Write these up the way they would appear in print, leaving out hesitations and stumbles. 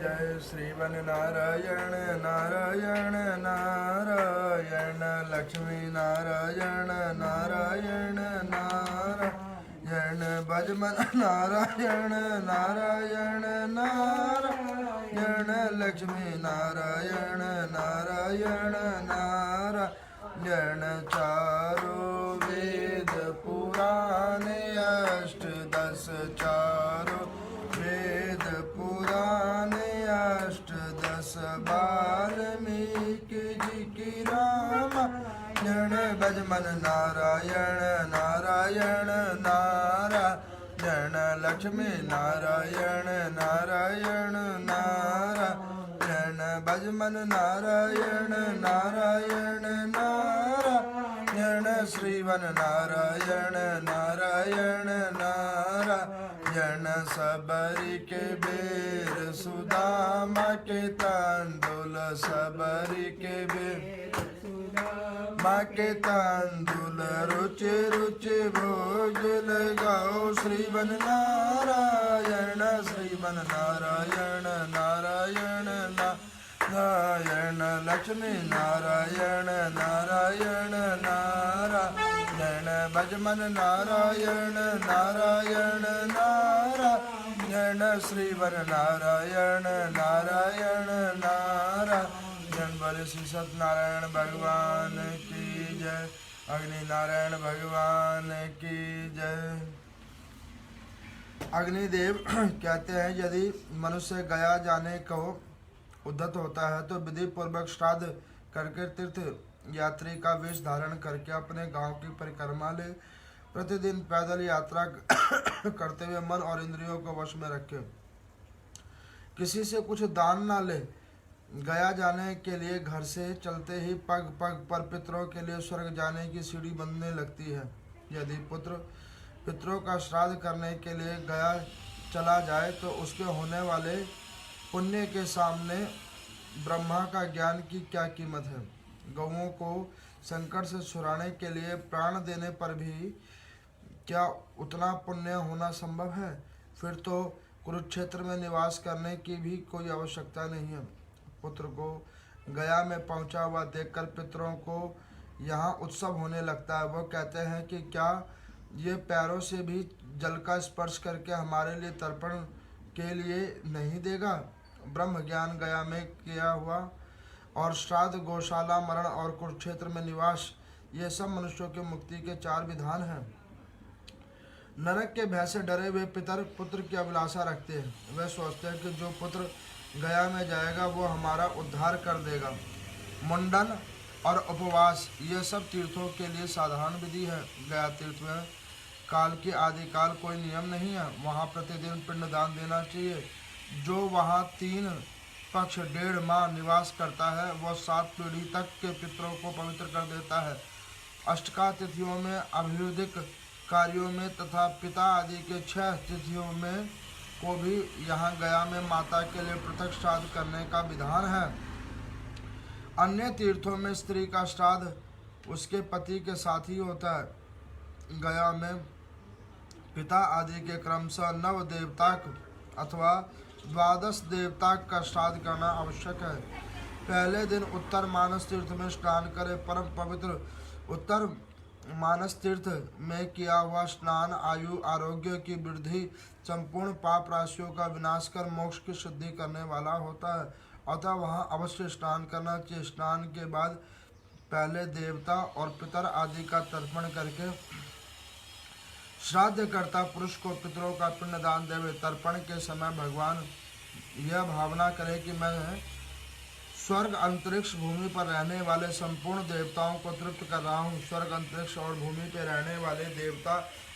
जय। श्रीवन नारायण नारायण नारायण, लक्ष्मी नारायण नारायण नारायण, भजमन नारायण नारायण नारायण, लक्ष्मी नारायण नारायण नारायण। चारों वेद पुराणे अष्टदश, चारों वेद पुराणे अष्टदश, वाल्मीकि जी की रामायण। भजमन नारायण नारायण नारायण, लक्ष्मी नारायण नारायण नारायण, भजमन नारायण नारायण नारायण, श्रीवन नारायण नारायण नारायण। सबरी के बेर सुदामा के तांदुल, सबरी के बेर माँ के तांदुल, रुचि रुचि भोज लगाओ। श्रीवन नारायण श्रीवन नारायण नारायण नारायण, लक्ष्मी नारायण नारायण नारायण, भजमन नारायण नारायण नारायण, श्रीवन नारायण नारायण नारायण। बोले श्री सत्यनारायण भगवान की जय। अग्नि नारायण भगवान की जय। अग्निदेव कहते हैं, यदि मनुष्य गया जाने को उद्यत होता है तो विधि पूर्वक श्राद्ध करके तीर्थ यात्री का वेश धारण करके अपने गांव की परिक्रमा ले, प्रतिदिन पैदल यात्रा करते हुए मन और इंद्रियों को वश में रखे, किसी से कुछ दान न ले। गया जाने के लिए घर से चलते ही पग पग पर पितरों के लिए स्वर्ग जाने की सीढ़ी बनने लगती है। यदि पुत्र पितरों का श्राद्ध करने के लिए गया चला जाए तो उसके होने वाले पुण्य के सामने ब्रह्मा का ज्ञान की क्या कीमत है। गौओं को संकट से छुड़ाने के लिए प्राण देने पर भी क्या उतना पुण्य होना संभव है? फिर तो कुरुक्षेत्र में निवास करने की भी कोई आवश्यकता नहीं है। पुत्र को गया में पहुंचा हुआ देखकर पितरों को यहाँ उत्सव होने लगता है। वो कहते हैं कि क्या ये पैरों से भी जल का स्पर्श करके हमारे लिए तर्पण के लिए नहीं देगा? ब्रह्म ज्ञान गया में किया हुआ और श्राद्ध, गौशाला, मरण और कुरुक्षेत्र में निवास, ये सब मनुष्यों की मुक्ति के चार विधान हैं। नरक के भय से डरे हुए पितर पुत्र की अभिलाषा रखते हैं। वे सोचते हैं कि जो पुत्र गया में जाएगा वो हमारा उद्धार कर देगा। मुंडन और उपवास, ये सब तीर्थों के लिए साधारण विधि है। गया तीर्थ में काल की आदिकाल कोई नियम नहीं है। वहाँ प्रतिदिन पिंडदान देना चाहिए। जो वहाँ 3 पक्ष 1.5 माह निवास करता है वह 7 पीढ़ी तक के पितरों को पवित्र कर देता है। अष्टका तिथियों में, अभियुदिक कार्यों में तथा पिता आदि के 6 तिथियों में को भी यहाँ गया में माता के लिए पृथक श्राद्ध करने का विधान है। अन्य तीर्थों में स्त्री का श्राद्ध उसके पति के साथ ही होता है। गया में पिता आदि के क्रमशः 9 देवताक अथवा 12 देवताक का श्राद्ध करना आवश्यक है। पहले दिन उत्तर मानस तीर्थ में स्नान करें। परम पवित्र उत्तर मानस तीर्थ में किया हुआ स्नान आयु, आरोग्य की वृद्धि, संपूर्ण पाप राशियों का विनाश कर मोक्ष की सिद्धि करने वाला होता है। अतः वहाँ अवश्य स्नान करना चाहिए। स्नान के बाद पहले देवता और पितर आदि का तर्पण करके श्राद्ध करता पुरुष को पितरों का पिंडदान देवे। तर्पण के समय भगवान यह भावना करे कि मैं स्वर्ग, अंतरिक्ष, भूमि पर रहने वाले संपूर्ण देवताओं को तृप्त कर रहा हूँ। स्वर्ग, अंतरिक्ष और भूमि पर रहने वाले देवता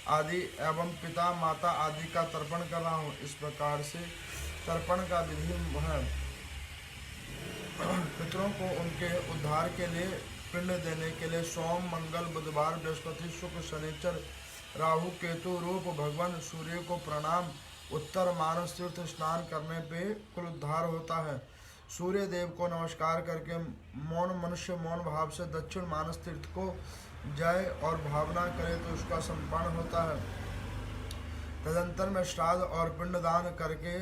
आदि एवं पिता माता आदि का तर्पण कर रहा हूँ। इस प्रकार से तर्पण का विधि है। पितरों को उनके उद्धार के लिए पिंड देने के लिए सोम, मंगल, बुधवार, बृहस्पति, शुक्र, शनिचर, राहु, केतु रूप भगवान सूर्य को प्रणाम। उत्तर मानस तीर्थ स्नान करने पे कुल उद्धार होता है। सूर्य देव को नमस्कार करके मौन मनुष्य मौन भाव से दक्षिण मानस तीर्थ को जय और भावना करे तो उसका संपन्न होता है। तदंतर में श्राद्ध और पिंडदान करके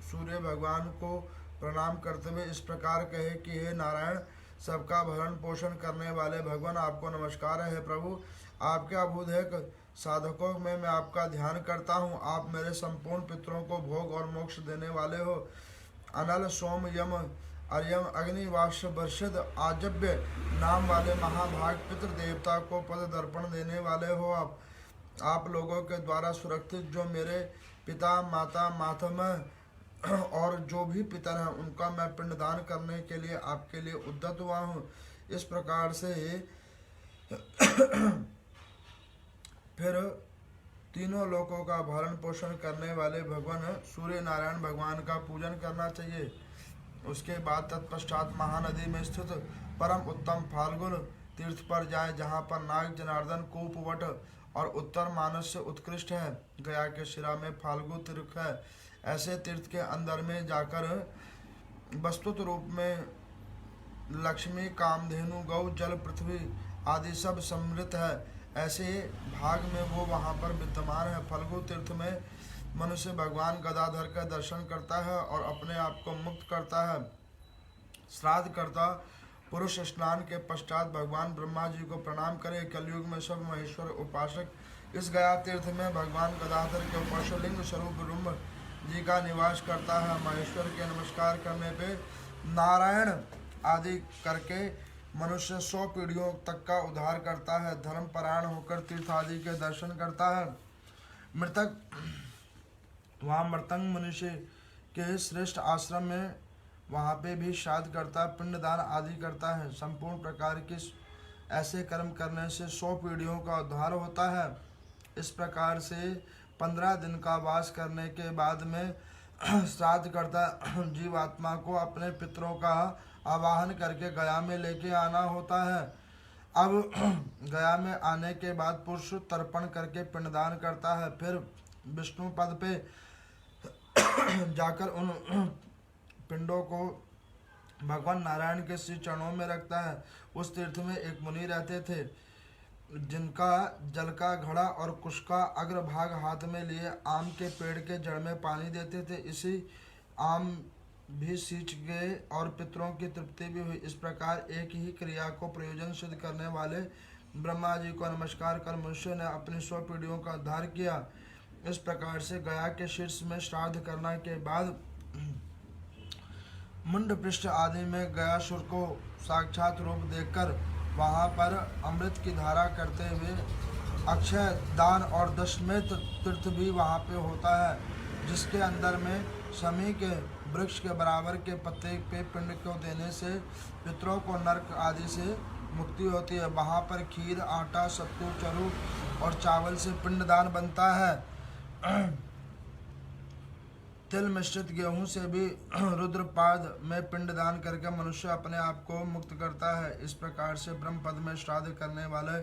सूर्य भगवान को प्रणाम करते हुए इस प्रकार कहे कि हे नारायण, सबका भरण पोषण करने वाले भगवान, आपको नमस्कार है। प्रभु, आपके अभूदेख साधकों में मैं आपका ध्यान करता हूँ। आप मेरे संपूर्ण पितरों को भोग और मोक्ष देने वाले हो। अनल, सोम, यम, अर्यम, अग्नि, वाष्य, वर्षद, आजव्य नाम वाले महाभाग पितृ देवता को पद दर्पण देने वाले हो। आप लोगों के द्वारा सुरक्षित जो मेरे पिता, माता, मातामह और जो भी पितर हैं, उनका मैं पिंडदान करने के लिए आपके लिए उद्यत हुआ हूँ। इस प्रकार से फिर तीनों लोकों का भरण पोषण करने वाले भगवान सूर्य नारायण भगवान का पूजन करना चाहिए। उसके बाद तत्पश्चात महानदी में स्थित परम उत्तम फाल्गुन तीर्थ पर जाए, जहाँ पर नाग, जनार्दन, कूपवट और उत्तर मानस से उत्कृष्ट है। गया के शिरा में फाल्गु तीर्थ है। ऐसे तीर्थ के अंदर में जाकर वस्तुत रूप में लक्ष्मी, कामधेनु, गौ, जल, पृथ्वी आदि सब सम्मिलित है। ऐसे भाग में वो वहाँ पर विद्यमान है। फल्गु तीर्थ में मनुष्य भगवान गदाधर का दर्शन करता है और अपने आप को मुक्त करता है। श्राद्ध करता पुरुष स्नान के पश्चात भगवान ब्रह्मा जी को प्रणाम करे। कलयुग में सब महेश्वर उपासक इस गया तीर्थ में भगवान गदाधर के उपासलिंग स्वरूप ब्रह्म जी का निवास करता है। महेश्वर के नमस्कार करने पे नारायण आदि करके मनुष्य 100 पीढ़ियों तक का उद्धार करता है। धर्म परायण होकर तीर्थ आदि के दर्शन करता है। मृतक वहाँ मृतंग मनुष्य के श्रेष्ठ आश्रम में वहाँ पे भी श्राद्ध करता है, पिंडदान आदि करता है। संपूर्ण प्रकार के ऐसे कर्म करने से 100 पीढ़ियों का उद्धार होता है। इस प्रकार से 15 दिन का वास करने के बाद में श्राद्ध करता जीवात्मा को अपने पितरों का आवाहन करके गया में लेके आना होता है। अब गया में आने के बाद पुरुष तर्पण करके पिंडदान करता है। फिर विष्णु पद पे जाकर उन पिंडों को भगवान नारायण के श्री चरणों में रखता है। उस तीर्थ में एक मुनि रहते थे, जिनका जल का घड़ा और कुश का अग्रभाग हाथ में लिए आम के पेड़ के जड़ में पानी देते थे। इसी आम भी सींच गए और पितरों की तृप्ति भी हुई। इस प्रकार एक ही क्रिया को प्रयोजन सिद्ध करने वाले ब्रह्मा जी को नमस्कार कर मनुष्य ने अपनी 100 पीढ़ियों का उद्धार किया। इस प्रकार से गया के शीर्ष में श्राद्ध करने के बाद मुंड पृष्ठ आदि में गयासुर को साक्षात रूप देखकर वहाँ पर अमृत की धारा करते हुए अक्षय दान और दशमेध तीर्थ भी वहाँ पे होता है, जिसके अंदर में शमी के वृक्ष के बराबर के पत्ते पे पिंड को देने से पितरों को नरक आदि से मुक्ति होती है। वहाँ पर खीर, आटा, सत्तू, चरू और चावल से पिंडदान बनता है। तिल मिश्रित गेहूं से भी रुद्रपाद में पिंडदान करके मनुष्य अपने आप को मुक्त करता है। इस प्रकार से ब्रह्म पद में श्राद्ध करने वाले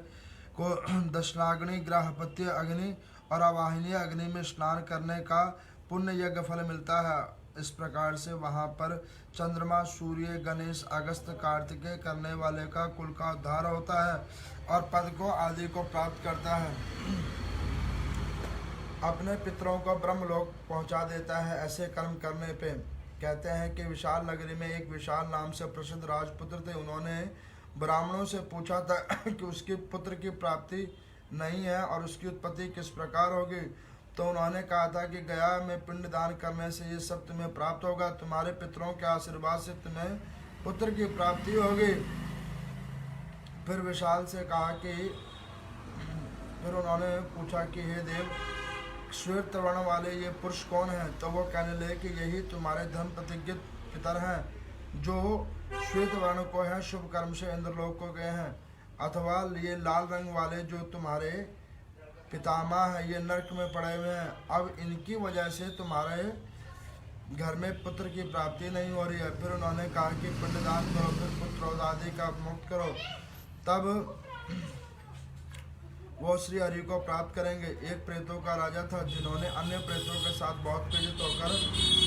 को दशनाग्नि, ग्राहपत्य अग्नि और अवाहिनी अग्नि में स्नान करने का पुण्य यज्ञ फल मिलता है। इस प्रकार से वहाँ पर चंद्रमा, सूर्य, गणेश, अगस्त, कार्तिकेय करने वाले का कुल का उद्धार होता है और पद को आदि को प्राप्त करता है। अपने पितरों को ब्रह्मलोक पहुंचा देता है। ऐसे कर्म करने पे कहते हैं कि विशाल नगरी में एक विशाल नाम से प्रसिद्ध राजपुत्र थे। उन्होंने ब्राह्मणों से पूछा था कि उसके पुत्र की प्राप्ति नहीं है और उसकी उत्पत्ति किस प्रकार होगी। तो उन्होंने कहा था कि गया में पिंडदान करने से ये सब तुम्हें प्राप्त होगा। तुम्हारे पितरों के आशीर्वाद से तुम्हें पुत्र की प्राप्ति होगी। फिर विशाल से कहा कि फिर उन्होंने पूछा कि हे देव, श्वेत वर्ण वाले ये पुरुष कौन है। तो वो कहने लगे कि यही तुम्हारे धर्म प्रतिज्ञित पितर हैं, जो श्वेत वर्ण को है शुभ कर्म से इंद्रलोक को गए हैं। अथवा ये लाल रंग वाले जो तुम्हारे पितामह है, ये नरक में पड़े हुए हैं। अब इनकी वजह से तुम्हारे घर में पुत्र की प्राप्ति नहीं हो रही है। फिर उन्होंने कहा कि पिंडदान करो, फिर पुत्र आदि का मुक्त करो, तब वो श्री हरि को प्राप्त करेंगे। एक प्रेतों का राजा था, जिन्होंने अन्य प्रेतों के साथ बहुत पीड़ित होकर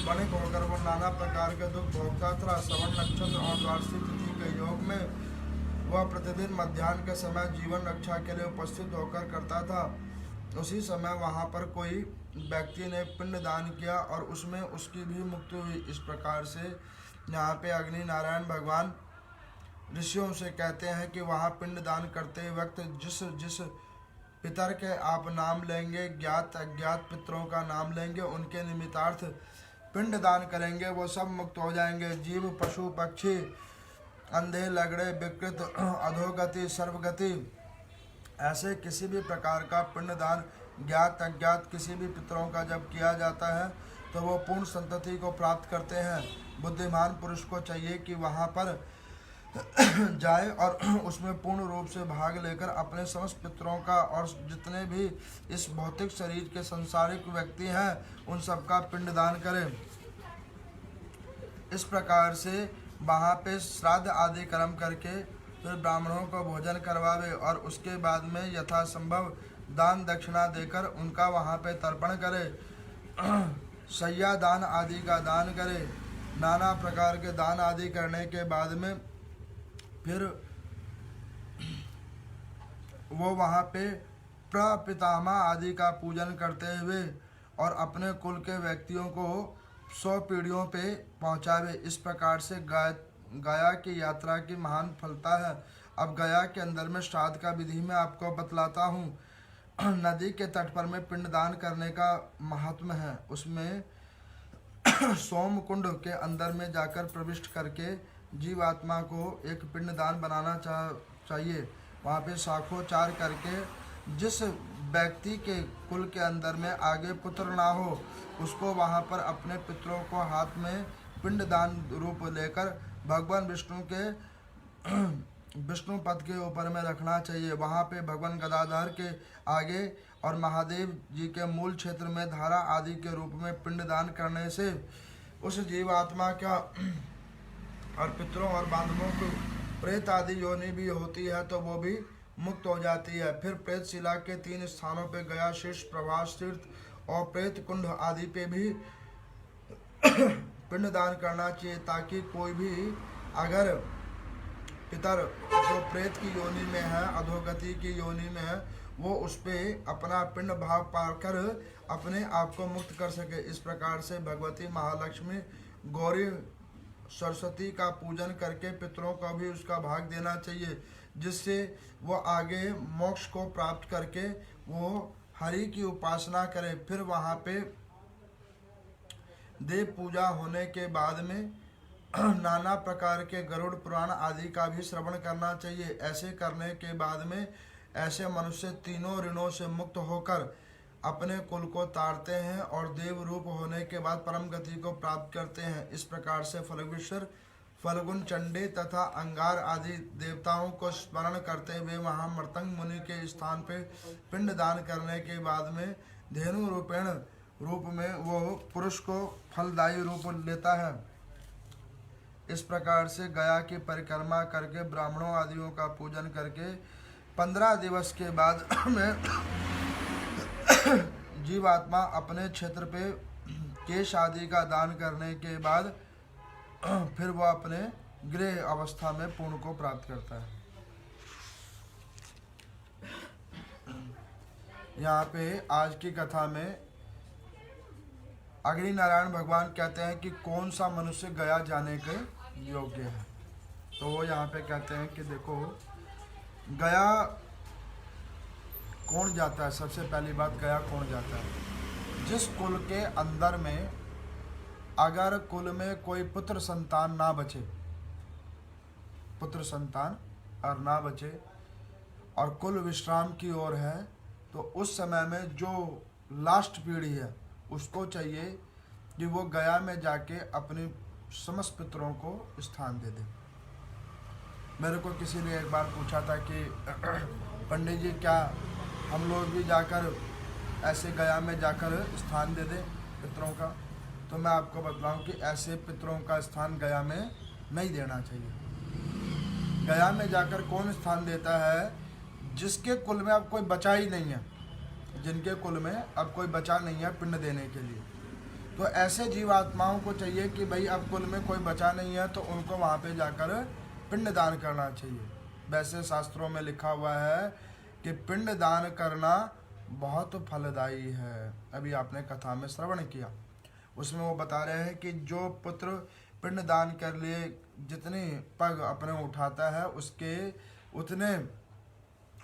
वणिक होकर वो नाना प्रकार के दुख भोगता था। श्रवण नक्षत्र और द्वादशी तिथि के योग में वह प्रतिदिन मध्याह्न के समय जीवन रक्षा के लिए उपस्थित होकर करता था। उसी समय वहाँ पर कोई व्यक्ति ने पिंड दान किया और उसमें उसकी भी मुक्ति हुई। इस प्रकार से यहाँ पे अग्नि नारायण भगवान ऋषियों से कहते हैं कि वहाँ पिंड दान करते वक्त जिस जिस पितर के आप नाम लेंगे, ज्ञात अज्ञात पितरों का नाम लेंगे, उनके निमित्तार्थ पिंड दान करेंगे, वो सब मुक्त हो जाएंगे। जीव पशु पक्षी, अंधे लगड़े विकृत अधोगति सर्वगति, ऐसे किसी भी प्रकार का पिंड दान ज्ञात अज्ञात किसी भी पितरों का जब किया जाता है तो वो पूर्ण संतति को प्राप्त करते हैं। बुद्धिमान पुरुष को चाहिए कि वहाँ पर जाए और उसमें पूर्ण रूप से भाग लेकर अपने समस्त पितरों का और जितने भी इस भौतिक शरीर के संसारिक व्यक्ति हैं उन सबका पिंडदान करें। इस प्रकार से वहाँ पे श्राद्ध आदि कर्म करके फिर ब्राह्मणों को भोजन करवावे और उसके बाद में यथासंभव दान दक्षिणा देकर उनका वहाँ पे तर्पण करे। शय्या दान आदि का दान करे। नाना प्रकार के दान आदि करने के बाद में फिर वो वहाँ पे प्रपितामह आदि का पूजन करते हुए और अपने कुल के व्यक्तियों को 100 पीढ़ियों पे पहुँचावे। इस प्रकार से गया की यात्रा की महान फलता है। अब गया के अंदर में श्राद्ध का विधि मैं आपको बतलाता हूँ। नदी के तट पर में पिंडदान करने का महात्म है। उसमें सोम कुंड के अंदर में जाकर प्रविष्ट करके जीवात्मा को एक पिंडदान बनाना चाहिए। वहाँ पे शाखोचार करके जिस व्यक्ति के कुल के अंदर में आगे पुत्र ना हो उसको वहाँ पर अपने पितरों को हाथ में पिंडदान रूप लेकर भगवान विष्णु के विष्णु पद के ऊपर में रखना चाहिए। वहाँ पे भगवान गदाधर के आगे और महादेव जी के मूल क्षेत्र में धारा आदि के रूप में पिंडदान करने से उस जीवात्मा का और पितरों और बांधवों को प्रेत आदि योनि भी होती है तो वो भी मुक्त हो जाती है। फिर प्रेत शिला के 3 स्थानों पे गया शीर्ष प्रभास तीर्थ और प्रेत कुंड आदि पे भी पिंडदान करना चाहिए ताकि कोई भी अगर पितर जो प्रेत की योनि में है अधोगति की योनि में है वो उस पर अपना पिंड भाव पाकर अपने आप को मुक्त कर सके। इस प्रकार से भगवती महालक्ष्मी गौरी सरस्वती का पूजन करके पितरों को भी उसका भाग देना चाहिए जिससे वो आगे मोक्ष को प्राप्त करके वो हरि की उपासना करें। फिर वहाँ पे देव पूजा होने के बाद में नाना प्रकार के गरुड़ पुराण आदि का भी श्रवण करना चाहिए। ऐसे करने के बाद में ऐसे मनुष्य तीनों ऋणों से मुक्त होकर अपने कुल को तारते हैं और देव रूप होने के बाद परम गति को प्राप्त करते हैं। इस प्रकार से फल्गुनेश्वर फल्गुन चंडी तथा अंगार आदि देवताओं को स्मरण करते हुए वहाँ मृतंग मुनि के स्थान पे पिंड दान करने के बाद में धेनु रूपेण रूप में वो पुरुष को फलदायी रूप लेता है। इस प्रकार से गया की परिक्रमा करके ब्राह्मणों आदियों का पूजन करके 15 दिवस के बाद में जीवात्मा अपने क्षेत्र पे केश आदि का दान करने के बाद फिर वह अपने गृह अवस्था में पूर्ण को प्राप्त करता है। यहाँ पे आज की कथा में अग्नि नारायण भगवान कहते हैं कि कौन सा मनुष्य गया जाने के योग्य है। तो वो यहाँ पे कहते हैं कि देखो गया कौन जाता है। सबसे पहली बात गया कौन जाता है। जिस कुल के अंदर में अगर कुल में कोई पुत्र संतान ना बचे, पुत्र संतान और ना बचे और कुल विश्राम की ओर है तो उस समय में जो लास्ट पीढ़ी है उसको चाहिए कि वो गया में जाके अपने समस्त पितरों को स्थान दे दे। मेरे को किसी ने एक बार पूछा था कि पंडित जी क्या हम लोग भी जाकर ऐसे गया में जाकर स्थान दे दें पितरों का। तो मैं आपको बतलाऊं कि ऐसे पितरों का स्थान गया में नहीं देना चाहिए। गया में जाकर कौन स्थान देता है? जिसके कुल में अब कोई बचा ही नहीं है, जिनके कुल में अब कोई बचा नहीं है पिंड देने के लिए। तो ऐसे जीवात्माओं को चाहिए कि भाई अब कुल में कोई बचा नहीं है तो उनको वहाँ पे जाकर पिंड दान करना चाहिए। वैसे शास्त्रों में लिखा हुआ है कि पिंड दान करना बहुत फलदायी है। अभी आपने कथा में श्रवण किया, उसमें वो बता रहे हैं कि जो पुत्र पिंड दान कर लिए जितनी पग अपने उठाता है उसके उतने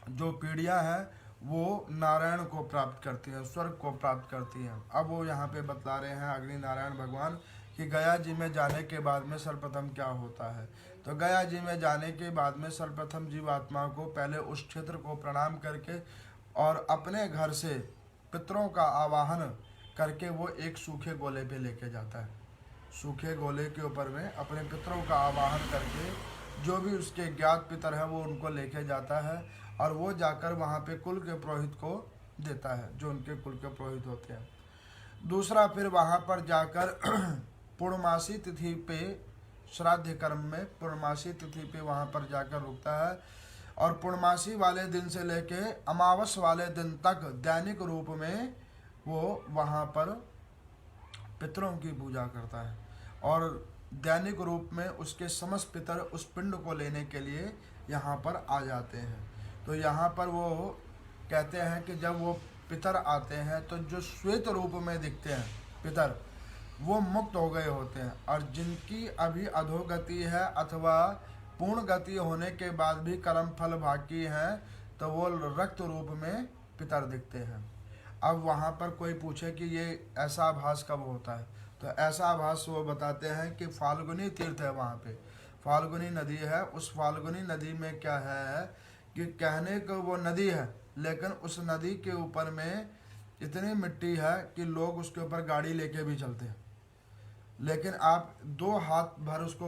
जो पीढ़ियां हैं वो नारायण को प्राप्त करती हैं, स्वर्ग को प्राप्त करती हैं। अब वो यहाँ पे बतला रहे हैं अग्नि नारायण भगवान कि गया जी में जाने के बाद में सर्वप्रथम क्या होता है। तो गया जी में जाने के बाद में सर्वप्रथम जीवात्मा को पहले उस क्षेत्र को प्रणाम करके और अपने घर से पितरों का आवाहन करके वो एक सूखे गोले पे लेके जाता है। सूखे गोले के ऊपर में अपने पितरों का आवाहन करके जो भी उसके ज्ञात पितर है वो उनको लेके जाता है और वो जाकर वहाँ पे कुल के पुरोहित को देता है, जो उनके कुल के पुरोहित होते हैं। दूसरा फिर वहाँ पर जाकर पूर्णमासी तिथि पे श्राद्ध कर्म में पूर्णमासी तिथि पे वहाँ पर जाकर रुकता है और पूर्णमासी वाले दिन से लेके अमावस वाले दिन तक दैनिक रूप में वो वहाँ पर पितरों की पूजा करता है और दैनिक रूप में उसके समस्त पितर उस पिंड को लेने के लिए यहाँ पर आ जाते हैं। तो यहाँ पर वो कहते हैं कि जब वो पितर आते हैं तो जो श्वेत रूप में दिखते हैं पितर वो मुक्त हो गए होते हैं, और जिनकी अभी अधोगति है अथवा पूर्ण गति होने के बाद भी कर्म फल बाकी हैं तो वो रक्त रूप में पितर दिखते हैं। अब वहाँ पर कोई पूछे कि ये ऐसा आभास कब होता है, तो ऐसा आभास वो बताते हैं कि फाल्गुनी तीर्थ है, वहाँ पे फाल्गुनी नदी है। उस फाल्गुनी नदी में क्या है कि कहने को वो नदी है लेकिन उस नदी के ऊपर में इतनी मिट्टी है कि लोग उसके ऊपर गाड़ी लेके भी चलते हैं, लेकिन आप 2 हाथ भर उसको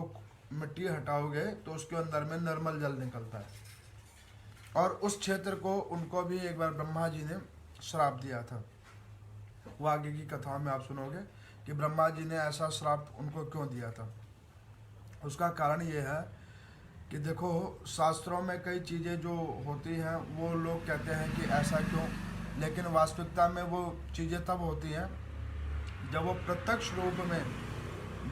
मिट्टी हटाओगे तो उसके अंदर में निर्मल जल निकलता है। और उस क्षेत्र को उनको भी एक बार ब्रह्मा जी ने श्राप दिया था। वो आगे की कथाओं में आप सुनोगे कि ब्रह्मा जी ने ऐसा श्राप उनको क्यों दिया था। उसका कारण ये है कि देखो शास्त्रों में कई चीज़ें जो होती हैं वो लोग कहते हैं कि ऐसा क्यों, लेकिन वास्तविकता में वो चीज़ें तब होती हैं जब वो प्रत्यक्ष रूप में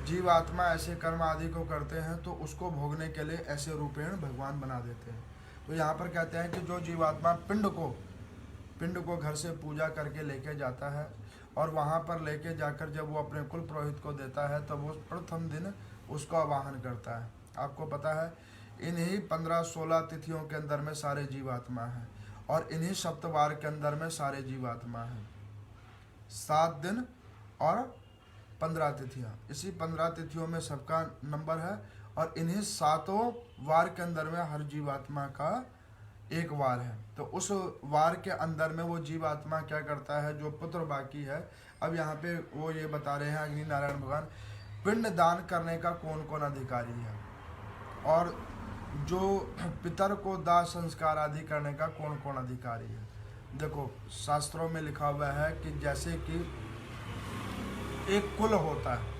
जीवात्मा ऐसे कर्म आदि को करते हैं तो उसको भोगने के लिए ऐसे रूपेण भगवान बना देते हैं। तो यहाँ पर कहते हैं कि जो जीवात्मा पिंड को घर से पूजा करके लेके जाता है और वहाँ पर लेके जाकर जब वो अपने कुल पुरोहित को देता है तब वो प्रथम दिन उसका आवाहन करता है। आपको पता है इन्हीं 15-16 तिथियों के अंदर में सारे जीवात्मा हैं और इन्हीं सप्तवार के अंदर में सारे जीवात्मा हैं। 7 दिन और 15 तिथियाँ, इसी 15 तिथियों में सबका नंबर है और इन्हीं 7 वार के अंदर में हर जीवात्मा का एक वार है। तो उस वार के अंदर में वो जीवात्मा क्या करता है, जो पुत्र बाकी है। अब यहाँ पे वो ये बता रहे हैं अग्नि नारायण भगवान, पिंड दान करने का कौन कौन अधिकारी है और जो पितर को दाह संस्कार आदि करने का कौन कौन अधिकारी है। देखो शास्त्रों में लिखा हुआ है कि जैसे कि एक कुल होता है,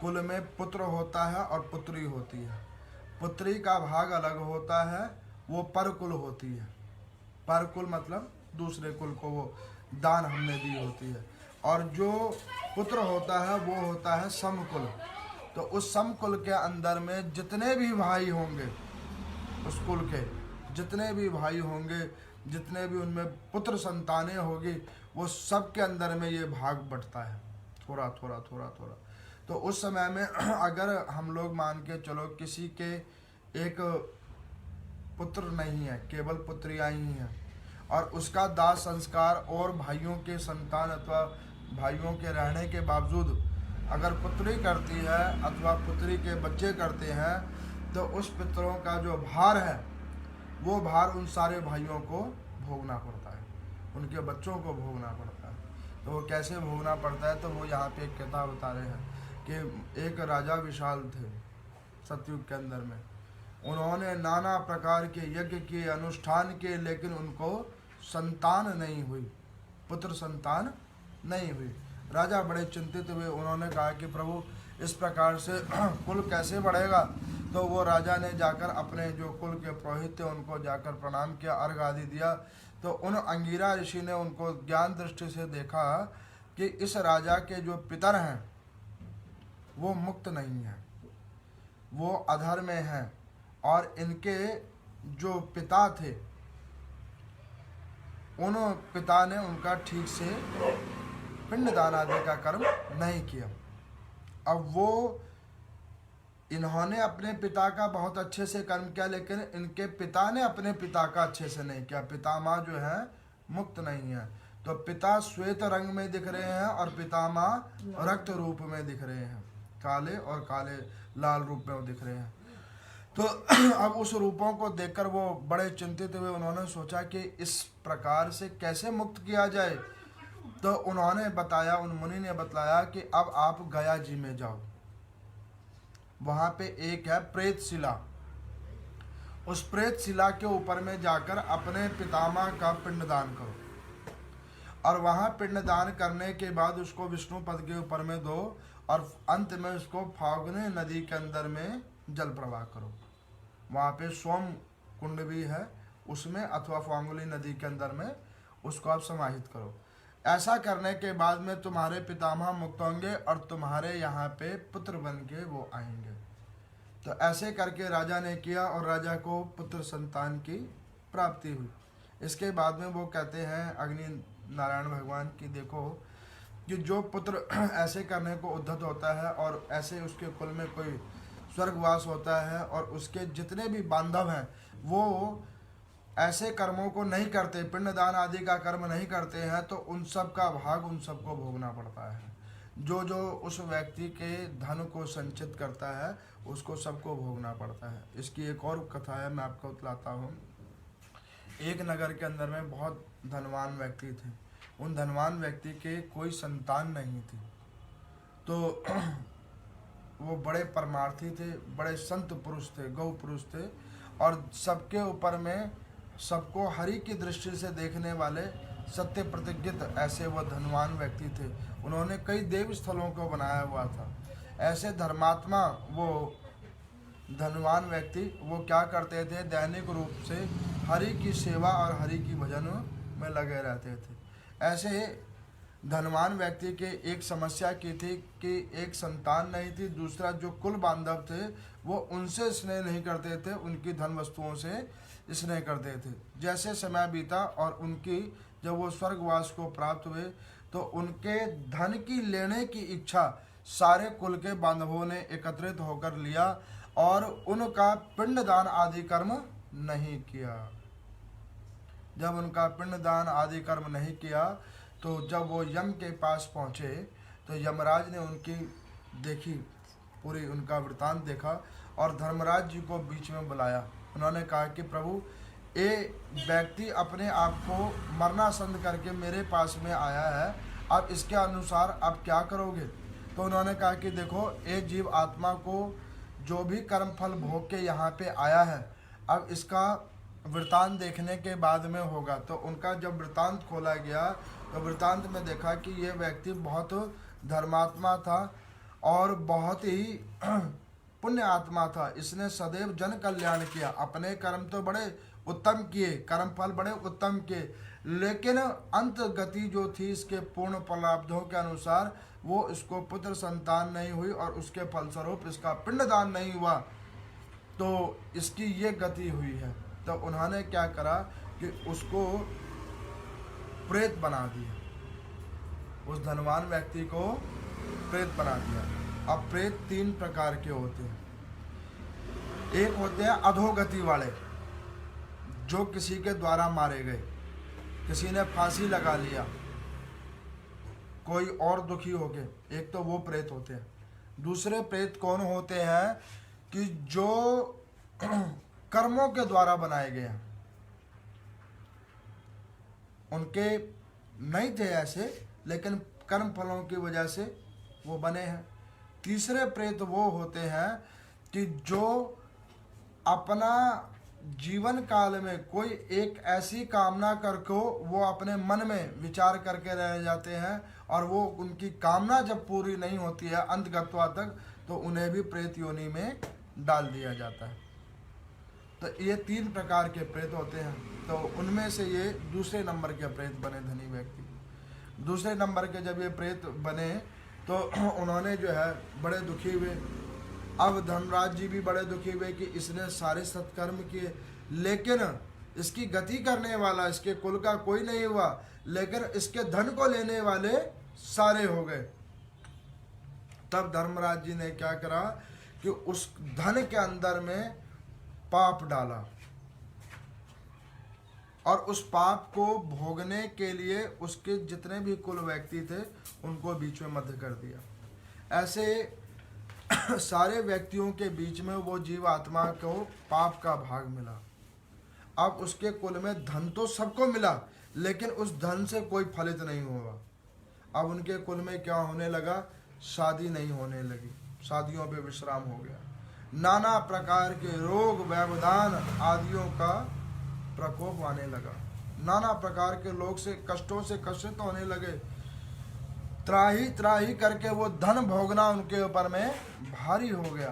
कुल में पुत्र होता है और पुत्री होती है। पुत्री का भाग अलग होता है, वो पर कुल होती है। पर कुल मतलब दूसरे कुल को वो दान हमने दी होती है। और जो पुत्र होता है वो होता है समकुल। तो उस समकुल के अंदर में जितने भी भाई होंगे, उस कुल के जितने भी भाई होंगे, जितने भी उनमें पुत्र संतानें होगी, वो सब के अंदर में ये भाग बंटता है थोड़ा थोड़ा थोड़ा थोड़ा। तो उस समय में अगर हम लोग मान के चलो किसी के एक पुत्र नहीं है, केवल पुत्रियाँ ही हैं और उसका दाह संस्कार और भाइयों के संतान अथवा भाइयों के रहने के बावजूद अगर पुत्री करती है अथवा पुत्री के बच्चे करते हैं तो उस पितरों का जो भार है वो भार उन सारे भाइयों को भोगना पड़ता है, उनके बच्चों को भोगना पड़ता है। तो वो कैसे भोगना पड़ता है, तो वो यहाँ पे एक कथा बता रहे हैं कि एक राजा विशाल थे सतयुग के अंदर में। उन्होंने नाना प्रकार के यज्ञ किए, अनुष्ठान किए, लेकिन उनको संतान नहीं हुई, पुत्र संतान नहीं हुई। राजा बड़े चिंतित हुए। उन्होंने कहा कि प्रभु इस प्रकार से कुल कैसे बढ़ेगा। तो वो राजा ने जाकर अपने जो कुल के पुरोहित थे उनको जाकर प्रणाम किया, अर्घ आदि दिया। तो उन अंगिरा ऋषि ने उनको ज्ञान दृष्टि से देखा कि इस राजा के जो पितर हैं वो मुक्त नहीं हैं, वो अधर में हैं और इनके जो पिता थे उन पिता ने उनका ठीक से पिंडदान आदि का कर्म नहीं किया। अब वो इन्होंने अपने पिता का बहुत अच्छे से कर्म किया, लेकिन इनके पिता ने अपने पिता का अच्छे से नहीं किया। पितामह जो है मुक्त नहीं है। तो पिता श्वेत रंग में दिख रहे हैं और पितामह रक्त रूप में दिख रहे हैं, काले और काले लाल रूप में वो दिख रहे हैं। तो अब उस रूपों को देखकर वो बड़े चिंतित हुए। उन्होंने सोचा कि इस प्रकार से कैसे मुक्त किया जाए। तो उन्होंने बताया, उन मुनि ने बतलाया कि अब आप गया जी में जाओ, वहां पे एक है प्रेत शिला, उस प्रेत शिला के ऊपर में जाकर अपने पितामह का पिंडदान करो, और वहां पिंडदान करने के बाद उसको विष्णु पद के ऊपर में दो, और अंत में उसको फाल्गुनी नदी के अंदर में जल प्रवाह करो। वहां पे सोम कुंड भी है उसमें, अथवा फाल्गुनी नदी के अंदर में उसको आप समाहित करो। ऐसा करने के बाद में तुम्हारे पितामह मुक्त होंगे और तुम्हारे यहाँ पे पुत्र बन के वो आएंगे। तो ऐसे करके राजा ने किया और राजा को पुत्र संतान की प्राप्ति हुई। इसके बाद में वो कहते हैं अग्नि नारायण भगवान की, देखो कि जो पुत्र ऐसे करने को उद्धत होता है और ऐसे उसके कुल में कोई स्वर्गवास होता है और उसके जितने भी बांधव हैं वो ऐसे कर्मों को नहीं करते, पिंडदान आदि का कर्म नहीं करते हैं, तो उन सब का भाग उन सबको भोगना पड़ता है। जो जो उस व्यक्ति के धन को संचित करता है उसको सबको भोगना पड़ता है। इसकी एक और कथा है, मैं आपको बतलाता हूँ। एक नगर के अंदर में बहुत धनवान व्यक्ति थे। उन धनवान व्यक्ति के कोई संतान नहीं थी। तो वो बड़े परमार्थी थे, बड़े संत पुरुष थे, गौ पुरुष थे, और सबके ऊपर में सबको हरि की दृष्टि से देखने वाले सत्य प्रतिज्ञित ऐसे वो धनवान व्यक्ति थे। उन्होंने कई देव स्थलों को बनाया हुआ था। ऐसे धर्मात्मा वो धनवान व्यक्ति वो क्या करते थे, दैनिक रूप से हरि की सेवा और हरि की भजन में लगे रहते थे। ऐसे धनवान व्यक्ति के एक समस्या की थी कि एक संतान नहीं थी, दूसरा जो कुल बांधव थे वो उनसे स्नेह नहीं करते थे, उनकी धन वस्तुओं से स्नेह करते थे। जैसे समय बीता और उनकी जब वो स्वर्गवास को प्राप्त हुए तो उनके धन की लेने की इच्छा सारे कुल के बांधवों ने एकत्रित होकर लिया और उनका पिंडदान आदि कर्म नहीं किया। जब उनका पिंडदान आदि कर्म नहीं किया तो जब वो यम के पास पहुँचे तो यमराज ने उनकी देखी, पूरी उनका वृतांत देखा और धर्मराज जी को बीच में बुलाया। उन्होंने कहा कि प्रभु, ये व्यक्ति अपने आप को मरनासंध करके मेरे पास में आया है, अब इसके अनुसार आप क्या करोगे? तो उन्होंने कहा कि देखो, ये जीव आत्मा को जो भी कर्म फल भोग के यहाँ पे आया है, अब इसका वृतांत देखने के बाद में होगा। तो उनका जब वृतांत खोला गया तो वृतांत में देखा कि ये व्यक्ति बहुत धर्मात्मा था और बहुत ही पुण्य आत्मा था। इसने सदैव जन कल्याण किया, अपने कर्म तो बड़े उत्तम किए, कर्म फल बड़े उत्तम किए, लेकिन अंत गति जो थी इसके पूर्ण फलाब्धों के अनुसार वो इसको पुत्र संतान नहीं हुई और उसके फलस्वरूप इसका पिंडदान नहीं हुआ, तो इसकी ये गति हुई है। तो उन्होंने क्या करा कि उसको प्रेत बना दिया, उस धनवान व्यक्ति को प्रेत बना दिया। अब प्रेत तीन प्रकार के होते हैं। एक होते हैं अधोगति वाले, जो किसी के द्वारा मारे गए, किसी ने फांसी लगा लिया, कोई और दुखी हो गए, एक तो वो प्रेत होते हैं। दूसरे प्रेत कौन होते हैं कि जो कर्मों के द्वारा बनाए गए हैं, उनके नहीं थे ऐसे, लेकिन कर्म फलों की वजह से वो बने हैं। तीसरे प्रेत वो होते हैं कि जो अपना जीवन काल में कोई एक ऐसी कामना करके वो अपने मन में विचार करके रह जाते हैं और वो उनकी कामना जब पूरी नहीं होती है अंतगत्वा तक, तो उन्हें भी प्रेत योनि में डाल दिया जाता है। तो ये तीन प्रकार के प्रेत होते हैं। तो उनमें से ये दूसरे नंबर के प्रेत बने धनी व्यक्ति। दूसरे नंबर के जब ये प्रेत बने तो उन्होंने जो है बड़े दुखी हुए। अब धर्मराज जी भी बड़े दुखी हुए कि इसने सारे सत्कर्म किए, लेकिन इसकी गति करने वाला इसके कुल का कोई नहीं हुआ, लेकिन इसके धन को लेने वाले सारे हो गए। तब धर्मराज जी ने क्या करा कि उस धन के अंदर में पाप डाला और उस पाप को भोगने के लिए उसके जितने भी कुल व्यक्ति थे उनको बीच में मध्य कर दिया। ऐसे सारे व्यक्तियों के बीच में वो जीवात्मा को पाप का भाग मिला। अब उसके कुल में धन तो सबको मिला, लेकिन उस धन से कोई फलित नहीं हुआ। अब उनके कुल में क्या होने लगा, शादी नहीं होने लगी, शादियों पे विश्राम हो गया। नाना प्रकार के रोग व्यवधान आदियों का प्रकोप आने लगा। नाना प्रकार के लोग से कष्टों से कष्टित होने लगे। त्राही त्राही करके वो धन भोगना उनके ऊपर में भारी हो गया।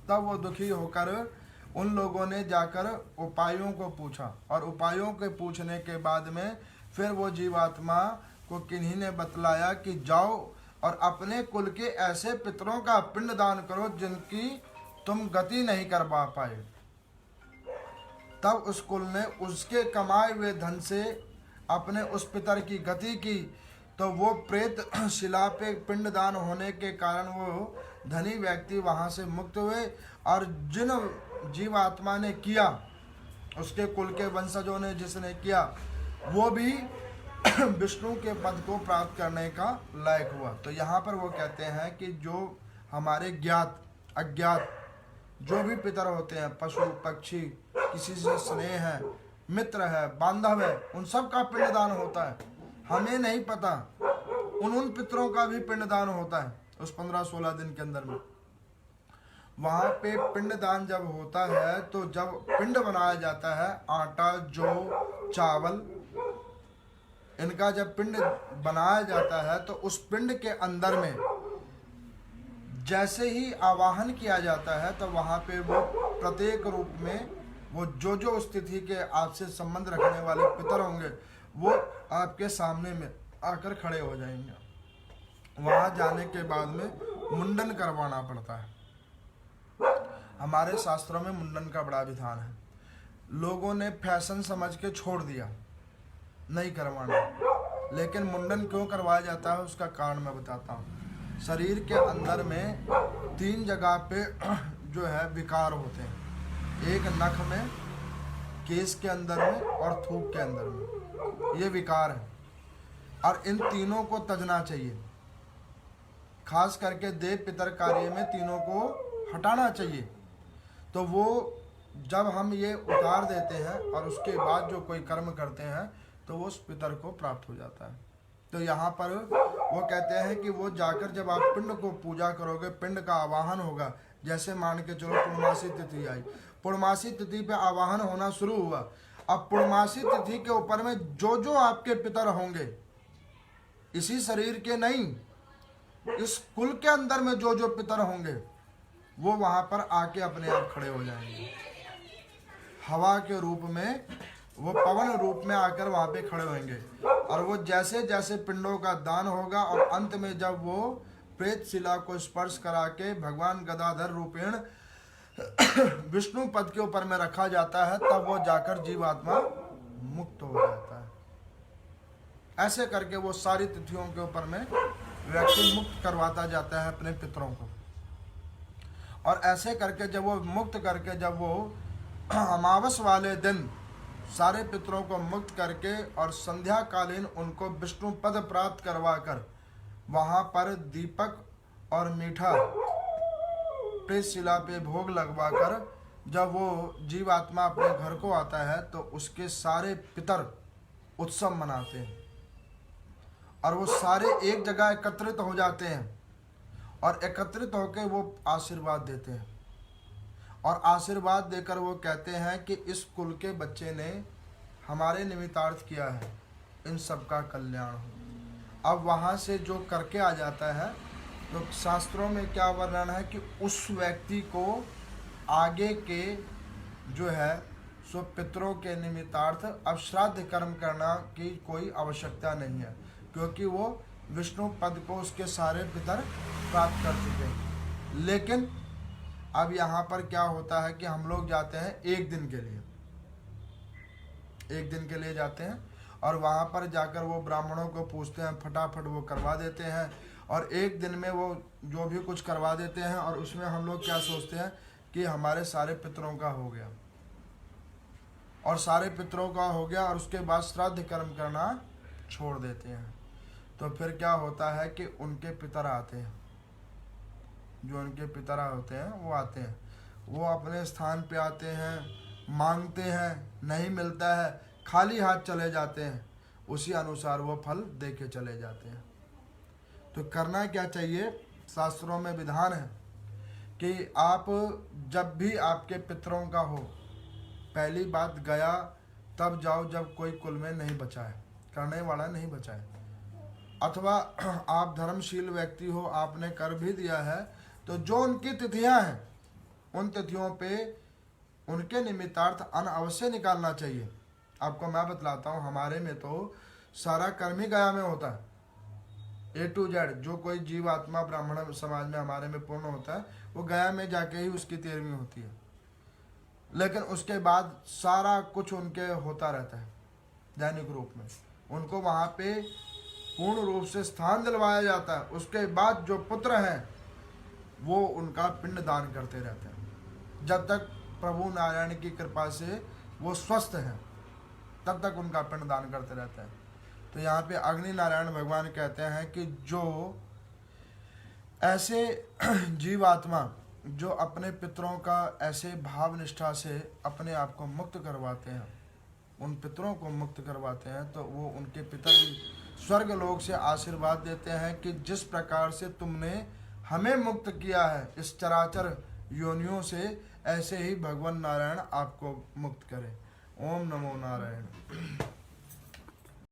तब वो दुखी होकर उन लोगों ने जाकर उपायों को पूछा, और उपायों के पूछने के बाद में फिर वो जीवात्मा को किन्हीं ने बतलाया कि जाओ और अपने कुल के ऐसे पितरों का पिंड दान करो जिनकी तुम गति नहीं कर पाए। तब उस कुल ने उसके कमाए हुए धन से अपने उस पितर की गति की, तो वो प्रेत शिला पे पिंड दान होने के कारण वो धनी व्यक्ति वहाँ से मुक्त हुए। और जिन जीवात्मा ने किया, उसके कुल के वंशजों ने जिसने किया, वो भी विष्णु के पद को प्राप्त करने का लायक हुआ। तो यहाँ पर वो कहते हैं कि जो हमारे ज्ञात अज्ञात जो भी पितर होते हैं, पशु पक्षी, किसी से स्नेह है, मित्र है, बांधव है, उन सब का पिंडदान होता है। हमें नहीं पता, उन पितरों का भी पिंडदान होता है उस 15-16 दिन के अंदर में। वहाँ पे पिंडदान जब होता है तो जब पिंड बनाया जाता है, आटा, जौ, चावल, इनका जब पिंड बनाया जाता है तो उस पिंड के अंदर में जैसे ही आवाहन किया जाता है तो वहाँ पे वो प्रत्येक रूप में वो जो स्थिति के आपसे संबंध रखने वाले पितर होंगे वो आपके सामने में आकर खड़े हो जाएंगे। वहाँ जाने के बाद में मुंडन करवाना पड़ता है। हमारे शास्त्रों में मुंडन का बड़ा विधान है। लोगों ने फैशन समझ के छोड़ दिया, नहीं करवाना, लेकिन मुंडन क्यों करवाया जाता है उसका कारण मैं बताता हूँ। शरीर के अंदर में 3 जगह पे जो है विकार होते हैं, एक नख में, केस के अंदर में और थूक के अंदर में, ये विकार है। और इन तीनों को तजना चाहिए, खास करके देव पितर कार्य में तीनों को हटाना चाहिए। तो वो जब हम ये उतार देते हैं और उसके बाद जो कोई कर्म करते हैं तो वो उस पितर को प्राप्त हो जाता है। तो यहाँ पर वो कहते हैं कि वो जाकर जब आप पिंड को पूजा करोगे, पिंड का आवाहन होगा। जैसे मान के चलो पूर्णमासी तिथि आई, पूर्णमासी तिथि पे आवाहन होना शुरू हुआ। अब पूर्णमासी तिथि के ऊपर में जो आपके पितर होंगे, इसी शरीर के नहीं, इस कुल के अंदर में जो पितर होंगे वो वहाँ पर आके अपने आप खड़े हो जाएंगे। हवा के रूप में, वो पवन रूप में आकर वहाँ पे खड़े होंगे। और वो जैसे जैसे पिंडों का दान होगा और अंत में जब वो प्रेत शिला को स्पर्श करा के भगवान गदाधर रूपेण विष्णु पद के ऊपर में रखा जाता है, तब वो जाकर जीवात्मा मुक्त हो जाता है। ऐसे करके वो सारी तिथियों के ऊपर में व्यक्ति मुक्त करवाता जाता है अपने पितरों को। और ऐसे करके जब वो मुक्त करके जब वो अमावस वाले दिन सारे पितरों को मुक्त करके और संध्या कालीन उनको विष्णु पद प्राप्त करवा कर वहाँ पर दीपक और मीठा प्रेत शिला पे भोग लगवा कर जब वो जीवात्मा अपने घर को आता है तो उसके सारे पितर उत्सव मनाते हैं और वो सारे एक जगह एकत्रित हो जाते हैं और एकत्रित होकर वो आशीर्वाद देते हैं। और आशीर्वाद देकर वो कहते हैं कि इस कुल के बच्चे ने हमारे निमित्तार्थ किया है, इन सब का कल्याण हो। अब वहाँ से जो करके आ जाता है तो शास्त्रों में क्या वर्णन है कि उस व्यक्ति को आगे के जो है सो पितरों के निमित्तार्थ अब श्राद्ध कर्म करना की कोई आवश्यकता नहीं है, क्योंकि वो विष्णु पद को उसके सारे पितर प्राप्त कर चुके हैं। लेकिन अब यहाँ पर क्या होता है कि हम लोग जाते हैं एक दिन के लिए, एक दिन के लिए जाते हैं और वहाँ पर जाकर वो ब्राह्मणों को पूछते हैं, फटाफट वो करवा देते हैं और एक दिन में वो जो भी कुछ करवा देते हैं। और उसमें हम लोग क्या सोचते हैं कि हमारे सारे पितरों का हो गया, और सारे पितरों का हो गया और उसके बाद श्राद्ध कर्म करना छोड़ देते हैं। तो फिर क्या होता है कि उनके पितर आते हैं, जो उनके पितर होते हैं वो आते हैं, वो अपने स्थान पे आते हैं, मांगते हैं, नहीं मिलता है, खाली हाथ चले जाते हैं, उसी अनुसार वो फल दे के चले जाते हैं। तो करना क्या चाहिए, शास्त्रों में विधान है कि आप जब भी आपके पितरों का हो, पहली बात गया तब जाओ जब कोई कुल में नहीं बचा है, करने वाला नहीं बचा है, अथवा आप धर्मशील व्यक्ति हो, आपने कर भी दिया है, तो जो उनकी तिथियां हैं उन तिथियों पे उनके निमित्तार्थ अन्न अवश्य निकालना चाहिए। आपको मैं बतलाता हूँ, हमारे में तो सारा कर्म ही गया में होता है, A to Z। जो कोई जीवात्मा ब्राह्मण समाज में हमारे में पूर्ण होता है वो गया में जाके ही उसकी 13वीं होती है, लेकिन उसके बाद सारा कुछ उनके होता रहता है दैनिक रूप में, उनको वहाँ पे पूर्ण रूप से स्थान दिलवाया जाता है। उसके बाद जो पुत्र हैं वो उनका पिंड दान करते रहते हैं, जब तक प्रभु नारायण की कृपा से वो स्वस्थ हैं तब तक उनका पिंड दान करते रहते हैं। तो यहाँ पे अग्नि नारायण भगवान कहते हैं कि जो ऐसे जीवात्मा जो अपने पितरों का ऐसे भाव निष्ठा से अपने आप को मुक्त करवाते हैं, उन पितरों को मुक्त करवाते हैं, तो वो उनके पितर भी स्वर्ग लोक से आशीर्वाद देते हैं कि जिस प्रकार से तुमने हमें मुक्त किया है इस चराचर योनियों से, ऐसे ही भगवान नारायण आपको मुक्त करें। ओम नमो नारायण।